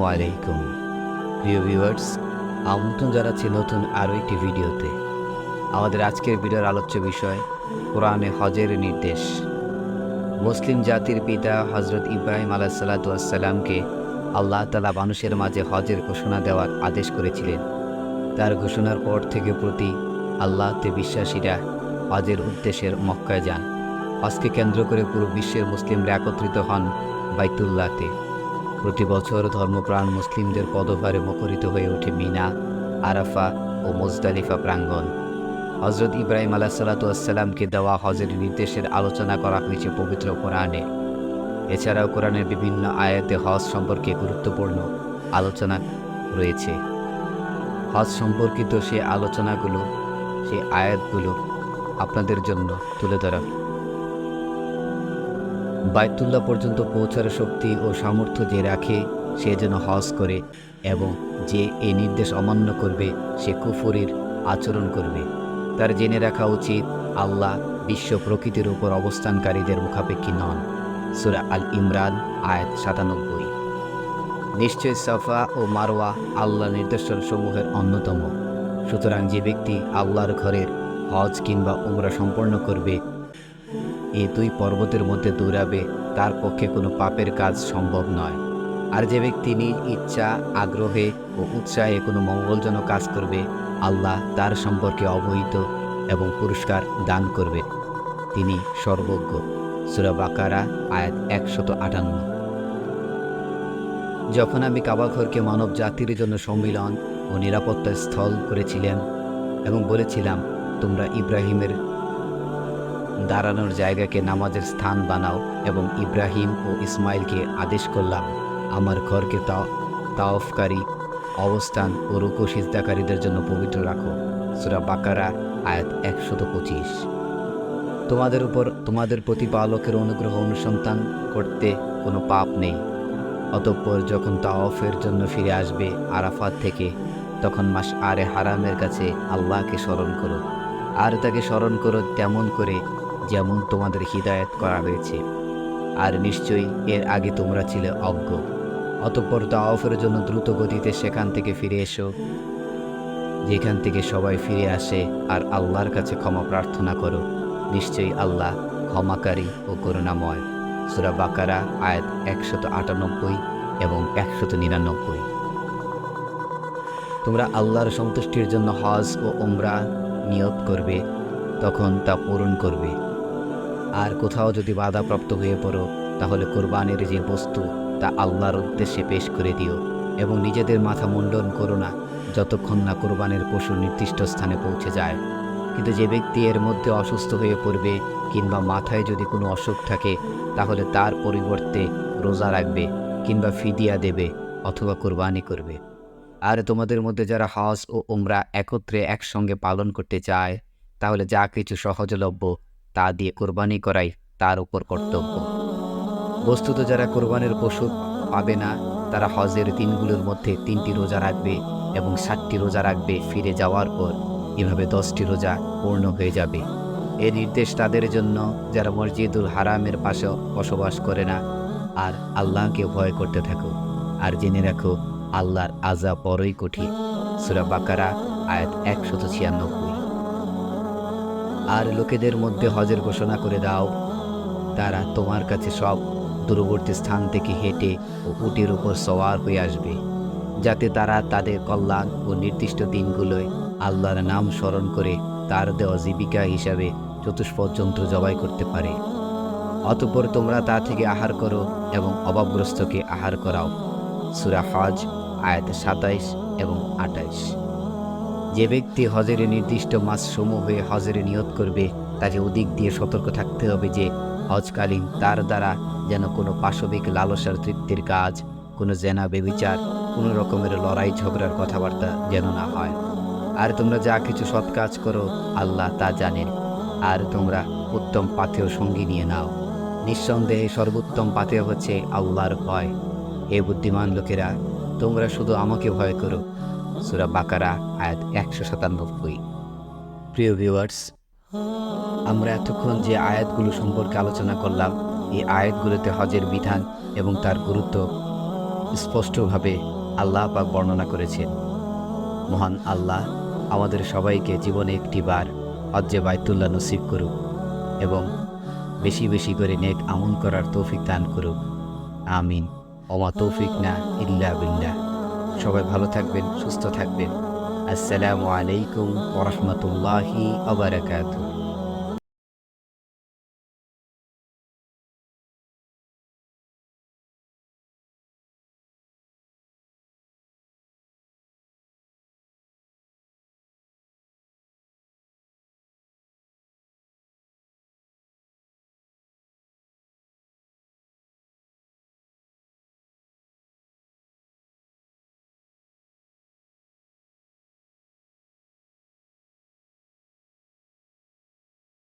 আসসালামু আলাইকুম প্রিয় ভিউয়ার্স, আমন্ত্রণ জানাচ্ছি নতুন আরও একটি ভিডিওতে। আমাদের আজকের ভিডিওর আলোচ্য বিষয় কোরআনে হজের নির্দেশ। মুসলিম জাতির পিতা হজরত ইব্রাহিম আলাইহিসসালাতু ওয়াসসালামকে আল্লাহ তাআলা মানুষের মাঝে হজের ঘোষণা দেওয়ার আদেশ করেছিলেন। তার ঘোষণার পর থেকে প্রতি আল্লাহতে বিশ্বাসীরা হজের উদ্দেশ্যে মক্কায় যান। হজকে কেন্দ্র করে পুরো বিশ্বের মুসলিমরা একত্রিত হন বাইতুল্লাহতে। প্রতি বছর ধর্মপ্রাণ মুসলিমদের পদভারে মুখরিত হয়ে ওঠে মিনা, আরাফা ও মুজদালিফা প্রাঙ্গণ। হজরত ইব্রাহিম আলাইহিসসালাতু ওয়াসসালামকে দেওয়া হজের নির্দেশের আলোচনা করা হয়েছে পবিত্র কোরআনে। এছাড়াও কোরআনের বিভিন্ন আয়াতে হজ সম্পর্কে গুরুত্বপূর্ণ আলোচনা রয়েছে। হজ সম্পর্কিত সে আলোচনাগুলো, সে আয়াতগুলো আপনাদের জন্য তুলে ধরা। বাইতুল্লাহ পর্যন্ত পৌঁছার শক্তি ও সামর্থ্য যে রাখে সে যেন হজ করে, এবং যে এই নির্দেশ অমান্য করবে সে কুফরির আচরণ করবে। তার জেনে রাখা উচিত আল্লাহ বিশ্ব প্রকৃতির উপর অবস্থানকারীদের মুখাপেক্ষী নন। সূরা আল ইমরান আয়াত 97। নিশ্চয় সাফা ও মারওয়া আল্লাহ নির্দেশসমূহের অন্যতম। সুতরাং যে ব্যক্তি আল্লাহর ঘরের হজ কিংবা উমরা সম্পন্ন করবে, এই দুই পর্বতের মধ্যে দৌড়াবে, তার পক্ষে কোনো পাপের কাজ সম্ভব নয়। আর যে ব্যক্তি নিজ ইচ্ছা, আগ্রহে ও উৎসাহে কোনো মঙ্গলজনক কাজ করবে, আল্লাহ তার সম্পর্কে অবহিত এবং পুরস্কার দান করবে। তিনি সর্বজ্ঞ। সূরা বাকারা আয়াত 158। যখন আমি কাবাঘরকে মানব জাতির জন্য সম্মিলন ও নিরাপত্তার স্থল করেছিলাম এবং বলেছিলাম, তোমরা ইব্রাহিমের দাঁড়ানোর জায়গাকে নামাজের স্থান বানাও, এবং ইব্রাহিম ও ইসমাইলকে আদেশ করলাম, আমার ঘরকে তাওয়াফকারী, অবস্থান ও রুকু সিজদাকারীদের জন্য পবিত্র রাখো। সূরা বাকারা আয়াত 125। তোমাদের উপর তোমাদের প্রতিপালকের অনুগ্রহ অনুসন্ধান করতে কোনো পাপ নেই। অতঃপর যখন তাওয়াফের জন্য ফিরে আসবে আরাফাত থেকে, তখন মাশআরে হারামের কাছে আল্লাহকে স্মরণ করো, আর তাকে স্মরণ করো তেমন করে যেমন তোমাদের হিদায়াত করা হয়েছে। আর নিশ্চয়ই এর আগে তোমরা ছিলে অজ্ঞ। অতঃপর তাওয়াফের জন্য দ্রুত গতিতে সেখান থেকে ফিরে এসো, যেখান থেকে সবাই ফিরে আসে, আর আল্লাহর কাছে ক্ষমা প্রার্থনা করো। নিশ্চয়ই আল্লাহ ক্ষমাকারী ও করুণাময়। সূরা বাকারা আয়াত 198 এবং 199। তোমরা আল্লাহর সন্তুষ্টির জন্য হজ ও উমরা নিয়ত করবে, তখন তা পূরণ করবে। আর কোথাও যদি বাধাপ্রাপ্ত হয়ে পড়ো, তাহলে কোরবানির যে বস্তু তা আল্লাহর উদ্দেশ্যে পেশ করে দিও, এবং নিজেদের মাথা মুন্ডন করো না যতক্ষণ না কোরবানির পশু নির্দিষ্ট স্থানে পৌঁছে যায়। কিন্তু যে ব্যক্তি এর মধ্যে অসুস্থ হয়ে পড়বে কিংবা মাথায় যদি কোনো অসুখ থাকে, তাহলে তার পরিবর্তে রোজা রাখবে কিংবা ফিদিয়া দেবে অথবা কোরবানি করবে। আর তোমাদের মধ্যে যারা হজ ও উমরা একত্রে একসঙ্গে পালন করতে চায়, তাহলে যা কিছু সহজলভ্য তা দিয়ে কোরবানি করাই তার উপর কর্তব্য। বস্তুত যারা কোরবানির পশু পাবে না, তারা হজের দিনগুলোর মধ্যে 3টি রোজা রাখবে এবং 7টি রোজা রাখবে ফিরে যাওয়ার পর। এভাবে 10টি রোজা পূর্ণ হয়ে যাবে। এ নির্দেশ তাদের জন্য যারা মসজিদুল হারামের পাশে বসবাস করে না। আর আল্লাহকে ভয় করতে থাকো, আর জেনে রাখো আল্লাহর আযাব বড়ই কঠিন। সূরা বাকারা আয়াত 196। আর লোকেদের মধ্যে হজের ঘোষণা করে দাও, তারা তোমার কাছে সব দূরবর্তী স্থান থেকে হেঁটে ও উটের উপর সওয়ার হয়ে আসবে, যাতে তারা তাদের কল্যাণ ও নির্দিষ্ট দিনগুলোয় আল্লাহর নাম স্মরণ করে তার দেওয়া জীবিকা হিসাবে চতুষ্পদ জন্তু জবাই করতে পারে। অতঃপর তোমরা তা থেকে আহার করো এবং অভাবগ্রস্তকে আহার করাও। সূরা হজ আয়াত 27 এবং 28। যে ব্যক্তি হজের নির্দিষ্ট মাসসমূহ হয়ে হজের নিয়ত করবে, তাকে ওদিক দিয়ে সতর্ক থাকতে হবে যে হজকালীন তার দ্বারা যেন কোনো পাশবিক লালসার তৃপ্তির কাজ, কোনো জেনা বেবিচার, কোনো রকমের লড়াই ঝগড়ার কথাবার্তা যেন না হয়। আর তোমরা যা কিছু সৎ কাজ করো আল্লাহ তা জানেন। আর তোমরা উত্তম পাথেয় সঙ্গী নিয়ে নাও। নিঃসন্দেহে সর্বোত্তম পাথেয় হচ্ছে আল্লাহর ভয়। হে বুদ্ধিমান লোকেরা, তোমরা শুধু আমাকে ভয় করো। সূরা বাকারা আয়াত 197। প্রিয় ভিউয়ার্স, আমরা এতক্ষণ যে আয়াতগুলো সম্পর্কে আলোচনা করলাম, এই আয়াতগুলোতে হজের বিধান এবং তার গুরুত্ব স্পষ্টভাবে আল্লাহ পাক বর্ণনা করেছেন। মহান আল্লাহ আমাদের সবাইকে জীবনে একটি বার হজ্জে বাইতুল্লাহ নসিব করুক এবং বেশি বেশি করে নেক আমল করার তৌফিক দান করুক। আমিন। ওমা তৌফিক না ইল্লা বিল্লাহ। সবাই ভালো থাকবেন, সুস্থ থাকবেন। আসসালামু আলাইকুম ওয়া রাহমাতুল্লাহি ওয়া বারাকাতুহু।